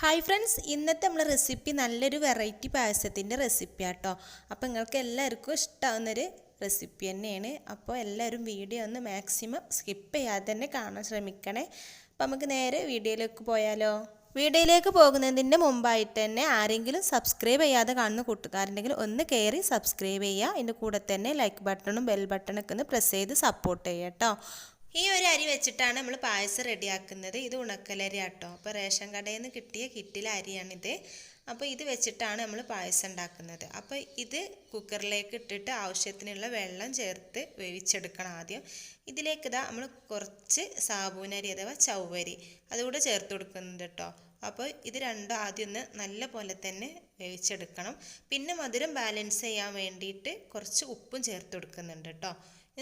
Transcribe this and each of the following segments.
Hi friends, ഇന്നത്തെ നമ്മളെ recipe നല്ലൊരു വെറൈറ്റി പായസത്തിൻ്റെ റെസിപ്പി ആട്ടോ. അപ്പോൾ നിങ്ങൾക്ക് എല്ലാവർക്കും ഇഷ്ടമാവുന്നൊരു റെസിപ്പി തന്നെയാണ്. അപ്പോൾ എല്ലാവരും വീഡിയോ ഒന്ന് മാക്സിമം സ്കിപ്പ് ചെയ്യാതെ തന്നെ കാണാൻ ശ്രമിക്കണേ. അപ്പോൾ നമുക്ക് നേരെ വീഡിയോയിലേക്ക് പോയാലോ. വീഡിയോയിലേക്ക് പോകുന്നതിൻ്റെ മുമ്പായിട്ട് തന്നെ ആരെങ്കിലും സബ്സ്ക്രൈബ് ചെയ്യാതെ കാണുന്ന കൂട്ടുകാരുണ്ടെങ്കിൽ ഒന്ന് കയറി സബ്സ്ക്രൈബ് ചെയ്യുക. അതിൻ്റെ കൂടെ തന്നെ ലൈക്ക് ബട്ടണും ബെൽ ബട്ടണൊക്കെ ഒന്ന് പ്രസ് ചെയ്ത് സപ്പോർട്ട് ചെയ്യുക കേട്ടോ. ഈ ഒരു അരി വെച്ചിട്ടാണ് നമ്മൾ പായസം റെഡിയാക്കുന്നത്. ഇത് ഉണക്കലരി ആട്ടോ. അപ്പോൾ റേഷൻ കടയിൽ നിന്ന് കിട്ടിയ കിറ്റിലെ അരിയാണിത്. അപ്പോൾ ഇത് വെച്ചിട്ടാണ് നമ്മൾ പായസം ഉണ്ടാക്കുന്നത്. അപ്പോൾ ഇത് കുക്കറിലേക്ക് ഇട്ടിട്ട് ആവശ്യത്തിനുള്ള വെള്ളം ചേർത്ത് വേവിച്ചെടുക്കണം ആദ്യം. ഇതിലേക്ക് നമ്മൾ കുറച്ച് സാബൂനരി അഥവാ ചവ്വരി അതുകൂടെ ചേർത്ത് കൊടുക്കുന്നുണ്ട് കേട്ടോ. അപ്പോൾ ഇത് രണ്ടും ആദ്യം ഒന്ന് നല്ല പോലെ തന്നെ വേവിച്ചെടുക്കണം. പിന്നെ മധുരം ബാലൻസ് ചെയ്യാൻ വേണ്ടിയിട്ട് കുറച്ച് ഉപ്പും ചേർത്ത് കൊടുക്കുന്നുണ്ട് കേട്ടോ.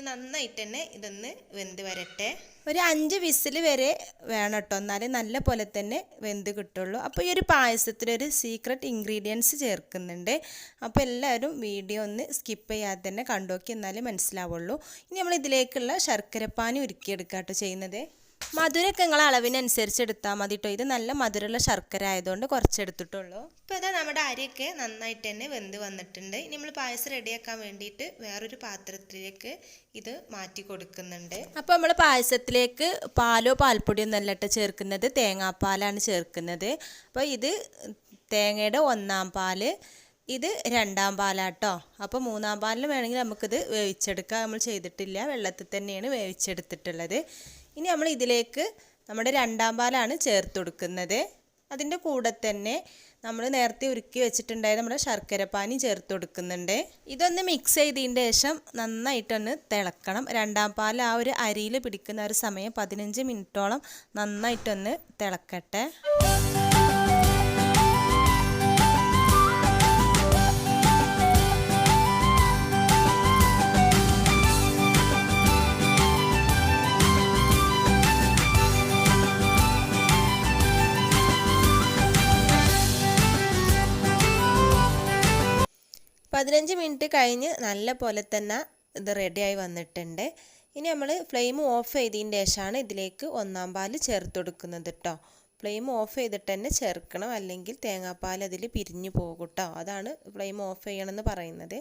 നന്നായിട്ട് തന്നെ ഇതൊന്ന് വെന്ത് വരട്ടെ. ഒരു 5 വിസിൽ വരെ വേണം കേട്ടോ, എന്നാലേ നല്ല പോലെ തന്നെ വെന്ത് കിട്ടുള്ളൂ. അപ്പോൾ ഈ ഒരു പായസത്തിലൊരു സീക്രട്ട് ഇൻഗ്രീഡിയൻസ് ചേർക്കുന്നുണ്ട്. അപ്പോൾ എല്ലാവരും വീഡിയോ ഒന്ന് സ്കിപ്പ് ചെയ്യാതെ തന്നെ കണ്ടുനോക്കി, എന്നാലേ മനസ്സിലാവുള്ളൂ. ഇനി നമ്മൾ ഇതിലേക്കുള്ള ശർക്കരപ്പാനി ഉരുക്കിയെടുക്കുക കേട്ടോ ചെയ്യുന്നത്. മധുരമൊക്കെ നിങ്ങൾ അളവിനനുസരിച്ച് എടുത്താൽ മതി കേട്ടോ. ഇത് നല്ല മധുരമുള്ള ശർക്കര ആയതുകൊണ്ട് കുറച്ചെടുത്തിട്ടുള്ളൂ. ഇപ്പോൾ ഇതാ നമ്മുടെ അരിയൊക്കെ നന്നായിട്ട് തന്നെ വെന്ത് വന്നിട്ടുണ്ട്. ഇനി നമ്മൾ പായസം റെഡിയാക്കാൻ വേണ്ടിയിട്ട് വേറൊരു പാത്രത്തിലേക്ക് ഇത് മാറ്റി കൊടുക്കുന്നുണ്ട്. അപ്പോൾ നമ്മൾ പായസത്തിലേക്ക് പാലോ പാൽപ്പൊടിയോ ഒന്നല്ല കേട്ടോ ചേർക്കുന്നത്, തേങ്ങാപ്പാലാണ് ചേർക്കുന്നത്. അപ്പോൾ ഇത് തേങ്ങയുടെ 1-ാം പാല്, ഇത് 2-ാം പാലാട്ടോ. അപ്പോൾ 3-ാം പാലിൽ വേണമെങ്കിൽ നമുക്കിത് വേവിച്ചെടുക്കാം. നമ്മൾ ചെയ്തിട്ടില്ല, വെള്ളത്തിൽ തന്നെയാണ് വേവിച്ചെടുത്തിട്ടുള്ളത്. ഇനി നമ്മൾ ഇതിലേക്ക് നമ്മുടെ 2-ാം പാലാണ് ചേർത്ത് കൊടുക്കുന്നത്. അതിൻ്റെ കൂടെ തന്നെ നമ്മൾ നേരത്തെ ഉരുക്കി വെച്ചിട്ടുണ്ടായത് നമ്മുടെ ശർക്കരപ്പാനി ചേർത്ത് കൊടുക്കുന്നുണ്ട്. ഇതൊന്ന് മിക്സ് ചെയ്തതിൻ്റെ ശേഷം നന്നായിട്ടൊന്ന് തിളക്കണം. 2-ാം പാൽ ആ ഒരു അരിയിൽ പിടിക്കുന്ന ഒരു സമയം 15 മിനിറ്റോളം നന്നായിട്ടൊന്ന് തിളക്കട്ടെ. പതിനഞ്ച് മിനിറ്റ് കഴിഞ്ഞ് നല്ല പോലെ തന്നെ ഇത് റെഡിയായി വന്നിട്ടുണ്ട്. ഇനി നമ്മൾ ഫ്ലെയിം ഓഫ് ചെയ്തതിൻ്റെ ശേഷമാണ് ഇതിലേക്ക് 1-ാം പാൽ ചേർത്ത് കൊടുക്കുന്നത് കേട്ടോ. ഫ്ലെയിം ഓഫ് ചെയ്തിട്ട് തന്നെ ചേർക്കണം, അല്ലെങ്കിൽ തേങ്ങാപ്പാൽ അതിൽ പിരിഞ്ഞു പോകും കേട്ടോ. അതാണ് ഫ്ലെയിം ഓഫ് ചെയ്യണമെന്ന് പറയുന്നത്.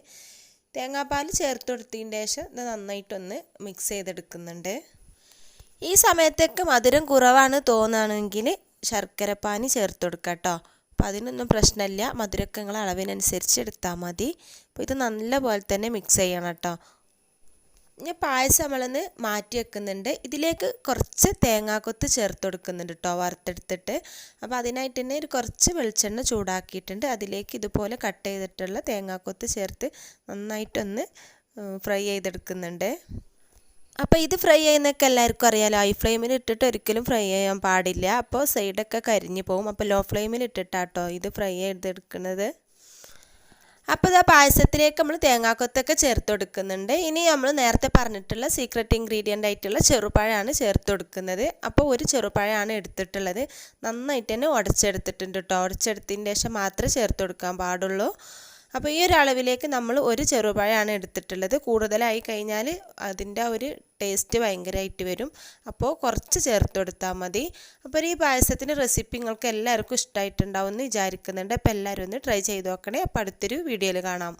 തേങ്ങാപ്പാൽ ചേർത്ത് കൊടുത്തതിൻ്റെ ശേഷം ഇത് നന്നായിട്ടൊന്ന് മിക്സ് ചെയ്തെടുക്കുന്നുണ്ട്. ഈ സമയത്തൊക്കെ മധുരം കുറവാണ് തോന്നുകയാണെങ്കിൽ ശർക്കരപ്പാനി ചേർത്ത് കൊടുക്കാം കേട്ടോ. അപ്പോൾ അതിനൊന്നും പ്രശ്നമില്ല, മധുരമൊക്കെ നിങ്ങൾ അളവിനനുസരിച്ച് എടുത്താൽ മതി. അപ്പോൾ ഇത് നല്ല പോലെ തന്നെ മിക്സ് ചെയ്യണം കേട്ടോ. ഇനി പായസം നമ്മളൊന്ന് മാറ്റി വെക്കുന്നുണ്ട്. ഇതിലേക്ക് കുറച്ച് തേങ്ങാക്കൊത്ത് ചേർത്ത് കൊടുക്കുന്നുണ്ട് കേട്ടോ, വറുത്തെടുത്തിട്ട്. അപ്പോൾ അതിനായിട്ട് തന്നെ കുറച്ച് വെളിച്ചെണ്ണ ചൂടാക്കിയിട്ടുണ്ട്. അതിലേക്ക് ഇതുപോലെ കട്ട് ചെയ്തിട്ടുള്ള തേങ്ങാക്കൊത്ത് ചേർത്ത് നന്നായിട്ടൊന്ന് ഫ്രൈ ചെയ്തെടുക്കുന്നുണ്ട്. അപ്പോൾ ഇത് ഫ്രൈ ചെയ്യുന്നതൊക്കെ എല്ലാവർക്കും അറിയാമല്ലോ, ഹൈ ഫ്ലെയിമിൽ ഇട്ടിട്ട് ഒരിക്കലും ഫ്രൈ ചെയ്യാൻ പാടില്ല. അപ്പോൾ സൈഡൊക്കെ കരിഞ്ഞു പോകും. അപ്പോൾ ലോ ഫ്ലെയിമിൽ ഇട്ടിട്ടാട്ടോ ഇത് ഫ്രൈ ചെയ്തെടുക്കുന്നത്. അപ്പോൾ ഇതാ പായസത്തിലേക്ക് നമ്മൾ തേങ്ങാക്കൊത്തൊക്കെ ചേർത്ത് കൊടുക്കുന്നുണ്ട്. ഇനി നമ്മൾ നേരത്തെ പറഞ്ഞിട്ടുള്ള സീക്രട്ട് ഇൻഗ്രീഡിയൻ്റ് ആയിട്ടുള്ള ചെറുപഴമാണ് ചേർത്ത് കൊടുക്കുന്നത്. അപ്പോൾ ഒരു ചെറുപഴമാണ് എടുത്തിട്ടുള്ളത്. നന്നായിട്ട് തന്നെ ഉടച്ചെടുത്തിട്ടുണ്ട് കേട്ടോ. ഉടച്ചെടുത്തതിന് ശേഷം മാത്രമേ ചേർത്ത് കൊടുക്കാൻ പാടുള്ളൂ. അപ്പോൾ ഈ ഒരു അളവിലേക്ക് നമ്മൾ ഒരു ചെറുപഴമാണ് എടുത്തിട്ടുള്ളത്. കൂടുതലായി കഴിഞ്ഞാൽ അതിൻ്റെ ഒരു ടേസ്റ്റ് ഭയങ്കരമായിട്ട് വരും. അപ്പോൾ കുറച്ച് ചേർത്ത് കൊടുത്താൽ മതി. അപ്പോൾ ഈ പായസത്തിൻ്റെ റെസിപ്പി നിങ്ങൾക്ക് എല്ലാവർക്കും ഇഷ്ടമായിട്ടുണ്ടാവും എന്ന് വിചാരിക്കുന്നുണ്ട്. അപ്പോൾ എല്ലാവരും ഒന്ന് ട്രൈ ചെയ്ത് നോക്കണേ. അപ്പോൾ അടുത്തൊരു വീഡിയോയിൽ കാണാം.